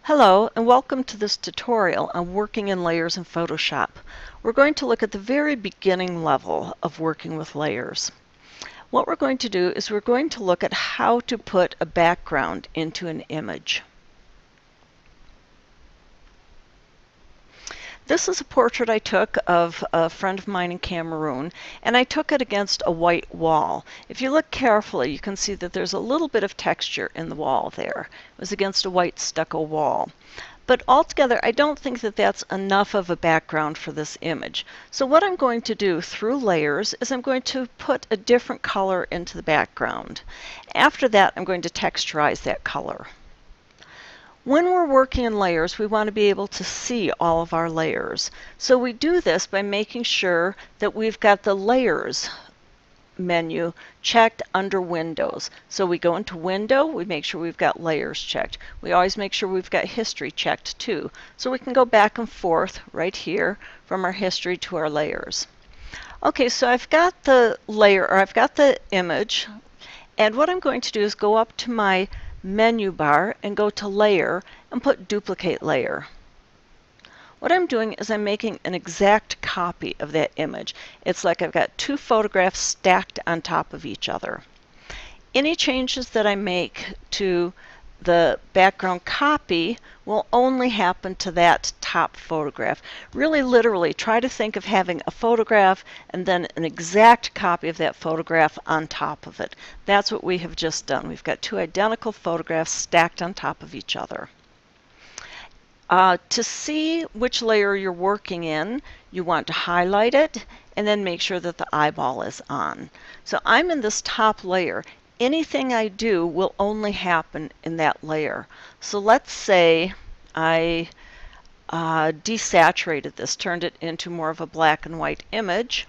Hello and welcome to this tutorial on working in layers in Photoshop. We're going to look at the very beginning level of working with layers. What we're going to do is we're going to look at how to put a background into an image. This is a portrait I took of a friend of mine in Cameroon, and I took it against a white wall. If you look carefully, you can see that there's a little bit of texture in the wall there. It was against a white stucco wall. But altogether, I don't think that that's enough of a background for this image. So what I'm going to do through layers is I'm going to put a different color into the background. After that, I'm going to texturize that color. When we're working in layers, we want to be able to see all of our layers. So we do this by making sure that we've got the Layers menu checked under Windows. So we go into Window, we make sure we've got Layers checked. We always make sure we've got History checked too. So we can go back and forth right here from our History to our Layers. Okay, so I've got the layer, or I've got the image, and what I'm going to do is go up to my menu bar and go to Layer and put Duplicate Layer. What I'm doing is I'm making an exact copy of that image. It's like I've got two photographs stacked on top of each other. Any changes that I make to the background copy will only happen to that top photograph. Really, literally, try to think of having a photograph and then an exact copy of that photograph on top of it. That's what we have just done. We've got two identical photographs stacked on top of each other. To see which layer you're working in, you want to highlight it and then make sure that the eyeball is on. So I'm in this top layer. Anything I do will only happen in that layer. So let's say I desaturated this, turned it into more of a black and white image.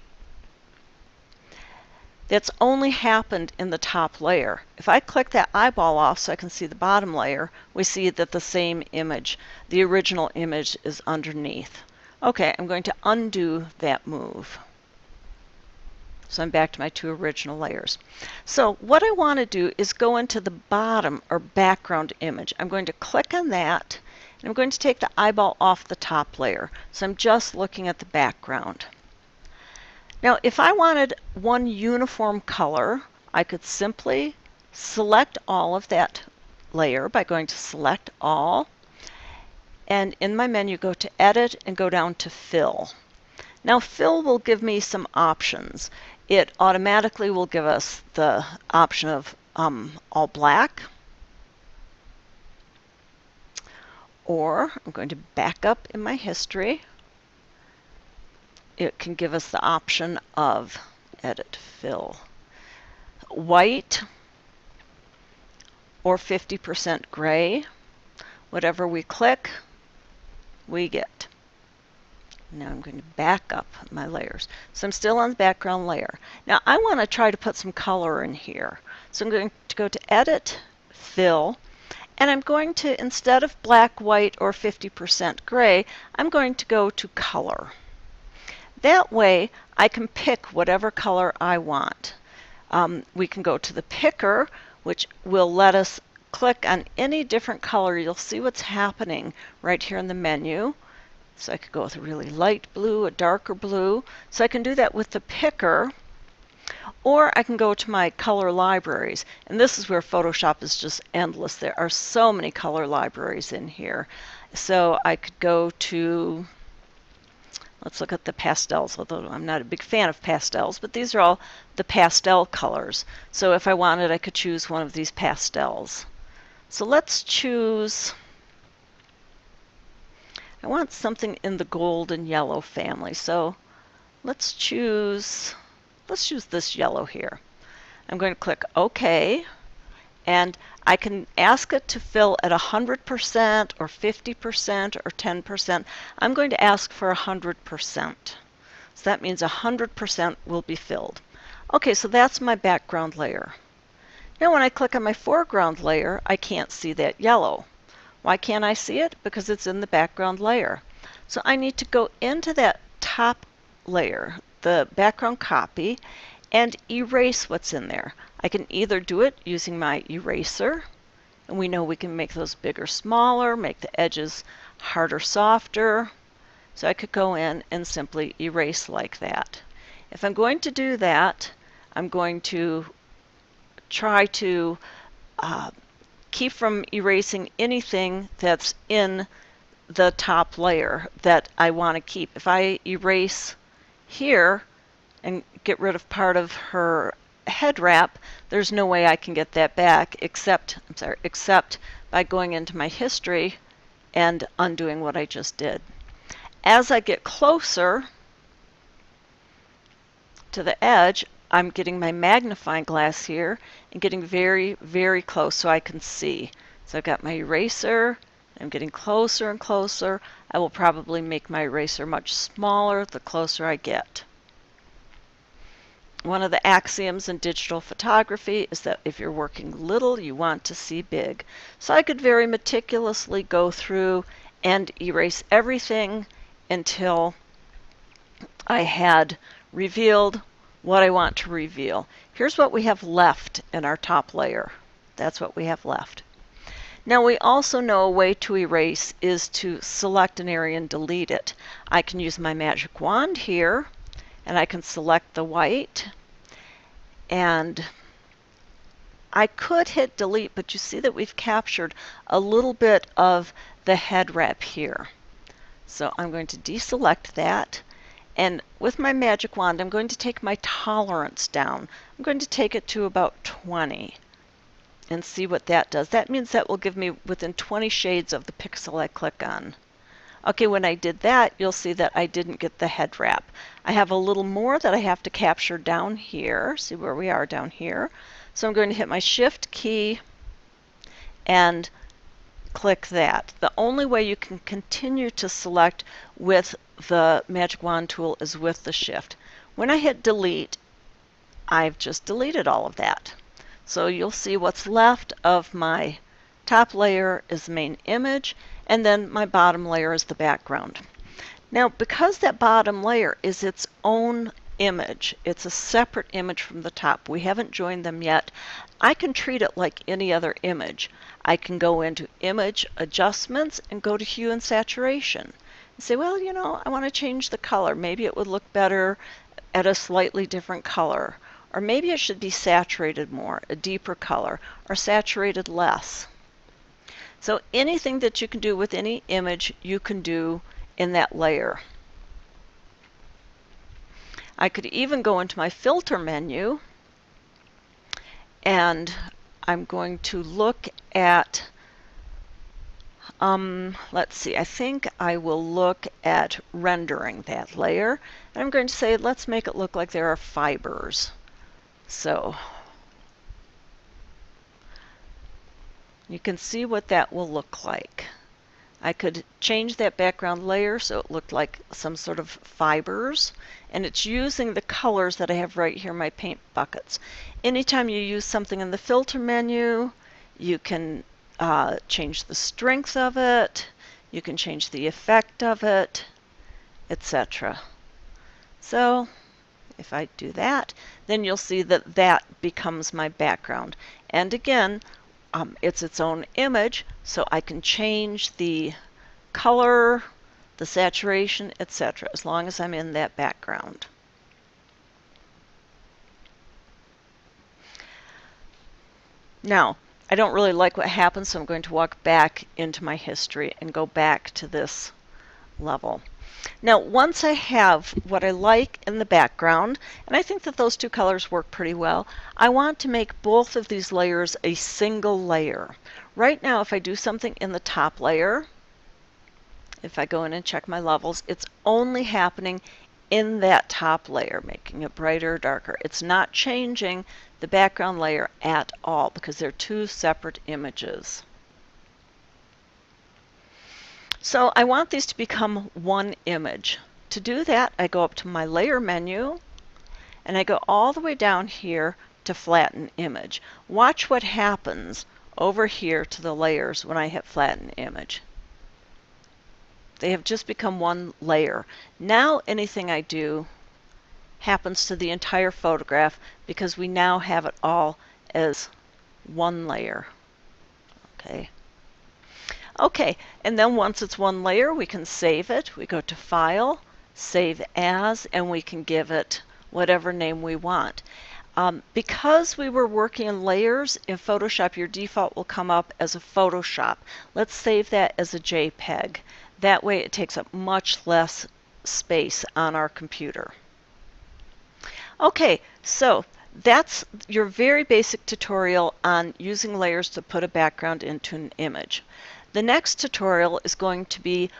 That's only happened in the top layer. If I click that eyeball off so I can see the bottom layer, we see that the same image, the original image, is underneath. Okay, I'm going to undo that move. So I'm back to my two original layers. So what I want to do is go into the bottom or background image. I'm going to click on that, and I'm going to take the eyeball off the top layer. So I'm just looking at the background. Now, if I wanted one uniform color, I could simply select all of that layer by going to Select All, and in my menu go to Edit and go down to Fill. Now, Fill will give me some options. It automatically will give us the option of all black, or I'm going to back up in my history. It can give us the option of Edit, Fill, white, or 50% gray. Whatever we click, we get. Now I'm going to back up my layers. So I'm still on the background layer. Now I want to try to put some color in here. So I'm going to go to Edit, Fill, and I'm going to, instead of black, white, or 50% gray, I'm going to go to Color. That way I can pick whatever color I want. We can go to the picker, which will let us click on any different color. You'll see what's happening right here in the menu. So I could go with a really light blue, a darker blue. So I can do that with the picker. Or I can go to my color libraries. And this is where Photoshop is just endless. There are so many color libraries in here. So I could go to, let's look at the pastels, although I'm not a big fan of pastels, but these are all the pastel colors. So if I wanted, I could choose one of these pastels. So let's choose, I want something in the gold and yellow family. So let's choose this yellow here. I'm going to click OK, and I can ask it to fill at 100% or 50% or 10%. I'm going to ask for 100%. So that means 100% will be filled. Okay, so that's my background layer. Now when I click on my foreground layer, I can't see that yellow. Why can't I see it? Because it's in the background layer. So I need to go into that top layer, the background copy, and erase what's in there. I can either do it using my eraser And we know we can make those bigger, smaller, make the edges harder, softer. So I could go in and simply erase like that. If I'm going to do that, I'm going to try to keep from erasing anything that's in the top layer that I want to keep. If I erase here and get rid of part of her head wrap, there's no way I can get that back except by going into my history and undoing what I just did. As I get closer to the edge, I'm getting my magnifying glass here and getting very, very close so I can see. So I've got my eraser. I'm getting closer and closer. I will probably make my eraser much smaller the closer I get. One of the axioms in digital photography is that if you're working little, you want to see big. So I could very meticulously go through and erase everything until I had revealed what I want to reveal. Here's what we have left in our top layer. That's what we have left. Now we also know a way to erase is to select an area and delete it. I can use my magic wand here and I can select the white and I could hit delete, but you see that we've captured a little bit of the head wrap here. So I'm going to deselect that. And with my magic wand, I'm going to take my tolerance down. I'm going to take it to about 20 and see what that does. That means that will give me within 20 shades of the pixel I click on. Okay, when I did that, you'll see that I didn't get the head wrap. I have a little more that I have to capture down here. See where we are down here. So I'm going to hit my Shift key and click that. The only way you can continue to select with the magic wand tool is with the Shift. When I hit delete, I've just deleted all of that. So you'll see what's left of my top layer is the main image, and then my bottom layer is the background. Now, because that bottom layer is its own image, it's a separate image from the top. We haven't joined them yet. I can treat it like any other image. I can go into Image Adjustments and go to Hue and Saturation. And say, well, you know, I want to change the color. Maybe it would look better at a slightly different color. Or maybe it should be saturated more, a deeper color, or saturated less. So anything that you can do with any image, you can do in that layer. I could even go into my filter menu and I'm going to look at, let's see, I think I will look at rendering that layer. And I'm going to say, let's make it look like there are fibers. So you can see what that will look like. I could change that background layer so it looked like some sort of fibers, and it's using the colors that I have right here in my paint buckets. Anytime you use something in the filter menu, you can change the strength of it, you can change the effect of it, etc. So if I do that, then you'll see that that becomes my background. And again, it's its own image, so I can change the color, the saturation, etc., as long as I'm in that background. Now, I don't really like what happens, so I'm going to walk back into my history and go back to this level. Now, once I have what I like in the background, and I think that those two colors work pretty well, I want to make both of these layers a single layer. Right now, if I do something in the top layer, if I go in and check my levels, it's only happening in that top layer, making it brighter or darker. It's not changing the background layer at all because they're two separate images. So I want these to become one image. To do that, I go up to my layer menu and I go all the way down here to flatten image. Watch what happens over here to the layers when I hit flatten image. They have just become one layer. Now anything I do happens to the entire photograph because we now have it all as one layer. Okay. Okay, and then once it's one layer, we can save it. We go to File, Save As, and we can give it whatever name we want. Because we were working in layers in Photoshop, your default will come up as a Photoshop. Let's save that as a JPEG. That way it takes up much less space on our computer. Okay, so that's your very basic tutorial on using layers to put a background into an image. The next tutorial is going to be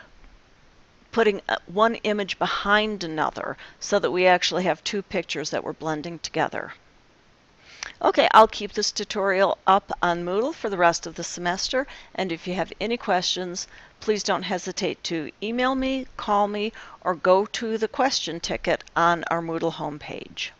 putting one image behind another so that we actually have two pictures that we're blending together. Okay, I'll keep this tutorial up on Moodle for the rest of the semester, and if you have any questions, please don't hesitate to email me, call me, or go to the question ticket on our Moodle homepage.